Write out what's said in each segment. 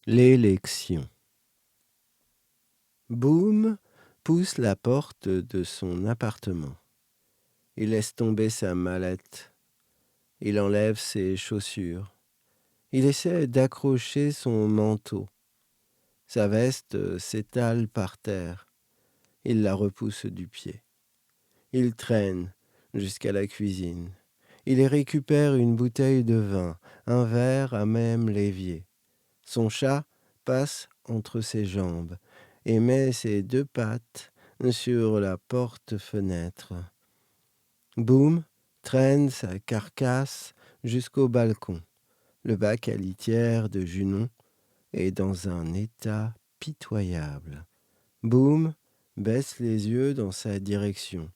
L'élection. Boum pousse la porte de son appartement. Il laisse tomber sa mallette. Il enlève ses chaussures. Il essaie d'accrocher son manteau. Sa veste s'étale par terre. Il la repousse du pied. Il traîne jusqu'à la cuisine. Il y récupère une bouteille de vin, un verre à même l'évier. Son chat passe entre ses jambes et met ses deux pattes sur la porte-fenêtre. Boum traîne sa carcasse jusqu'au balcon. Le bac à litière de Junon est dans un état pitoyable. Boum baisse les yeux dans sa direction.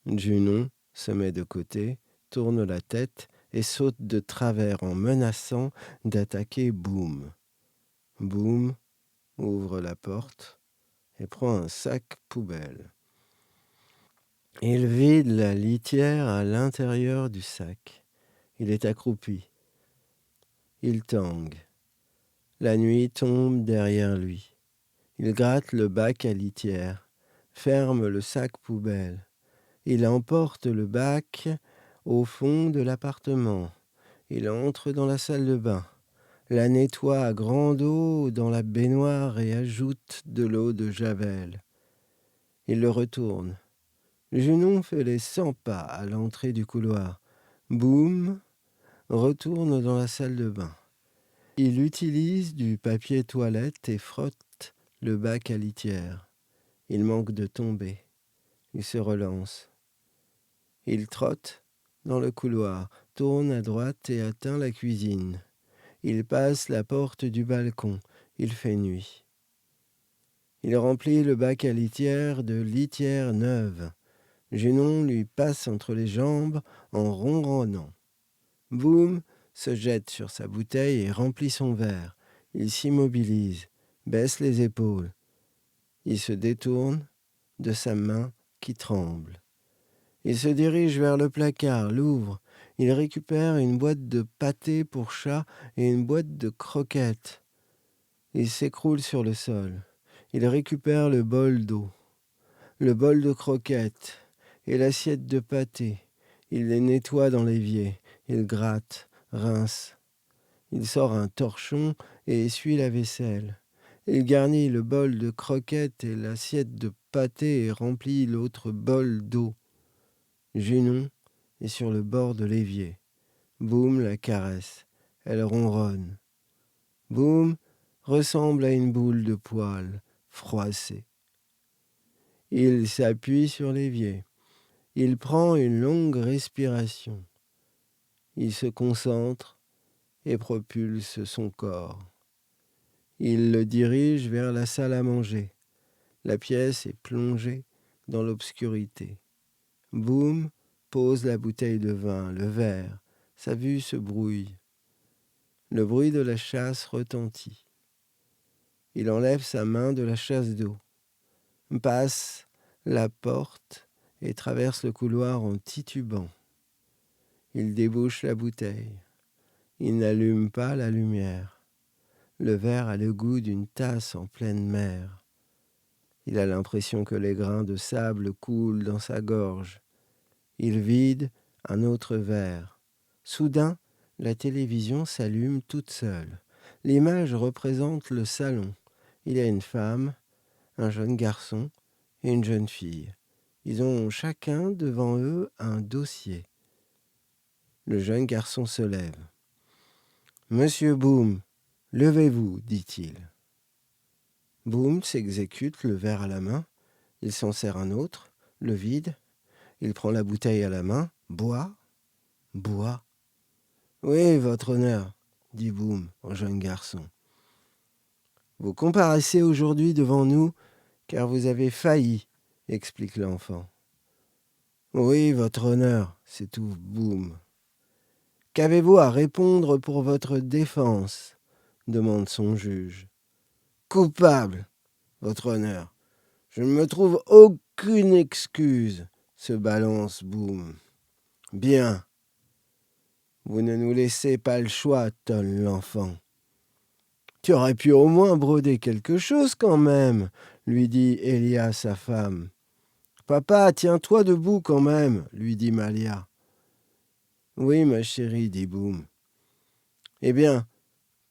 Junon se met de côté, tourne la tête et saute de travers en menaçant d'attaquer Boum. Boum ouvre la porte et prend un sac poubelle. Il vide la litière à l'intérieur du sac. Il est accroupi. Il tangue. La nuit tombe derrière lui. Il gratte le bac à litière, ferme le sac poubelle. Il emporte le bac au fond de l'appartement. Il entre dans la salle de bain, la nettoie à grande eau dans la baignoire et ajoute de l'eau de Javel. Il le retourne. Junon fait les 100 pas à l'entrée du couloir. Boum retourne dans la salle de bain. Il utilise du papier toilette et frotte le bac à litière. Il manque de tomber. Il se relance. Il trotte dans le couloir, tourne à droite et atteint la cuisine. Il passe la porte du balcon. Il fait nuit. Il remplit le bac à litière de litière neuve. Junon lui passe entre les jambes en ronronnant. Boum se jette sur sa bouteille et remplit son verre. Il s'immobilise, baisse les épaules. Il se détourne de sa main qui tremble. Il se dirige vers le placard, l'ouvre. Il récupère une boîte de pâté pour chat et une boîte de croquettes. Il s'écroule sur le sol. Il récupère le bol d'eau, le bol de croquettes et l'assiette de pâté. Il les nettoie dans l'évier. Il gratte, rince. Il sort un torchon et essuie la vaisselle. Il garnit le bol de croquettes et l'assiette de pâté et remplit l'autre bol d'eau. Junon est sur le bord de l'évier. Boum la caresse. Elle ronronne. Boum ressemble à une boule de poil froissée. Il s'appuie sur l'évier. Il prend une longue respiration. Il se concentre et propulse son corps. Il le dirige vers la salle à manger. La pièce est plongée dans l'obscurité. Boum pose la bouteille de vin, le verre. Sa vue se brouille. Le bruit de la chasse retentit. Il enlève sa main de la chasse d'eau, passe la porte et traverse le couloir en titubant. Il débouche la bouteille. Il n'allume pas la lumière. Le verre a le goût d'une tasse en pleine mer. Il a l'impression que les grains de sable coulent dans sa gorge. Il vide un autre verre. Soudain, la télévision s'allume toute seule. L'image représente le salon. Il y a une femme, un jeune garçon et une jeune fille. Ils ont chacun devant eux un dossier. Le jeune garçon se lève. « Monsieur Boum, levez-vous, dit-il. » Boum s'exécute, le verre à la main. Il s'en sert un autre, le vide. Il prend la bouteille à la main, boit. « Oui, votre honneur, dit Boum au jeune garçon. Vous comparaissez aujourd'hui devant nous car vous avez failli, explique l'enfant. Oui, votre honneur, s'étouffe Boum. Qu'avez-vous à répondre pour votre défense demande son juge. Coupable, votre honneur. Je ne me trouve aucune excuse, se balance Boum. Bien. Vous ne nous laissez pas le choix, tonne l'enfant. Tu aurais pu au moins broder quelque chose quand même, lui dit Elia, sa femme. Papa, tiens-toi debout quand même, lui dit Malia. Oui, ma chérie, dit Boum. Eh bien,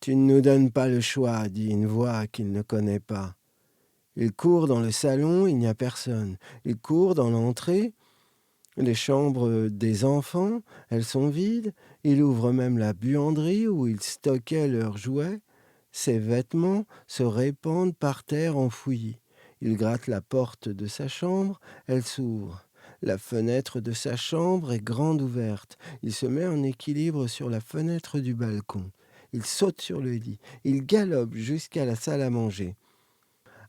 tu ne nous donnes pas le choix, dit une voix qu'il ne connaît pas. Il court dans le salon, il n'y a personne. Il court dans l'entrée, les chambres des enfants, elles sont vides. Il ouvre même la buanderie où il stockait leurs jouets. Ses vêtements se répandent par terre en fouillis. Il gratte la porte de sa chambre, elle s'ouvre. La fenêtre de sa chambre est grande ouverte. Il se met en équilibre sur la fenêtre du balcon. Il saute sur le lit. Il galope jusqu'à la salle à manger.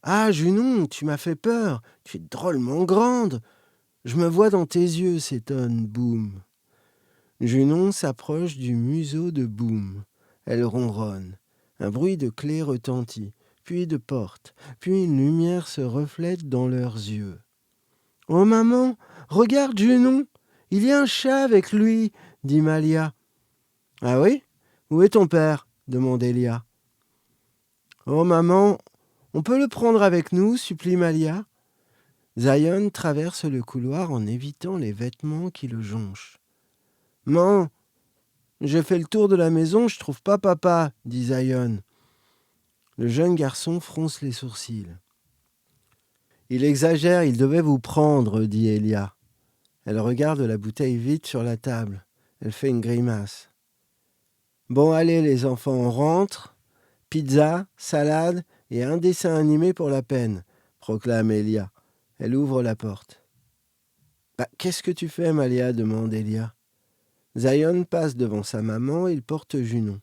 Ah, Junon, tu m'as fait peur. Tu es drôlement grande. Je me vois dans tes yeux, s'étonne Boum. Junon s'approche du museau de Boum. Elle ronronne. Un bruit de clé retentit, puis de porte, puis une lumière se reflète dans leurs yeux. « Oh maman, regarde Junon, il y a un chat avec lui, dit Malia. « Ah oui? Où est ton père ?» demande Elia. « Oh maman, on peut le prendre avec nous, supplie Malia. » Zion traverse le couloir en évitant les vêtements qui le jonchent. « Man, j'ai fait le tour de la maison, je trouve pas papa, dit Zion. Le jeune garçon fronce les sourcils. « Il exagère, il devait vous prendre, dit Elia. Elle regarde la bouteille vide sur la table. Elle fait une grimace. Bon, allez les enfants, on rentre. Pizza, salade et un dessin animé pour la peine, proclame Elia. Elle ouvre la porte. Bah, qu'est-ce que tu fais, Malia demande Elia. Zion passe devant sa maman, il porte Junon.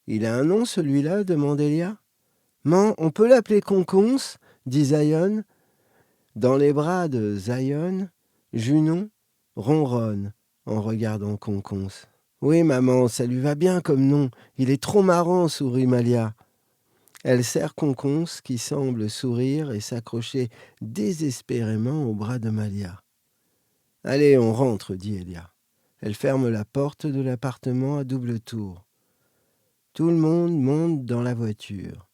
Il a un nom celui-là demande Elia. Man, on peut l'appeler Conconce, dit Zion. Dans les bras de Zion, Junon ronronne en regardant Conconce. Oui, maman, ça lui va bien comme nom. Il est trop marrant, sourit Malia. Elle serre Conconce qui semble sourire et s'accrocher désespérément au bras de Malia. Allez, on rentre, dit Elia. Elle ferme la porte de l'appartement à double tour. Tout le monde monte dans la voiture.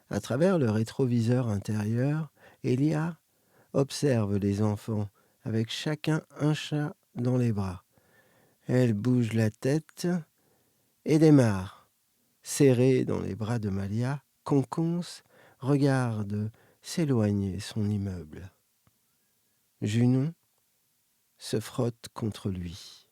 À travers le rétroviseur intérieur, Elia observe les enfants, avec chacun un chat dans les bras. Elle bouge la tête et démarre. Serrée dans les bras de Malia, Conconce regarde s'éloigner son immeuble. Junon se frotte contre lui.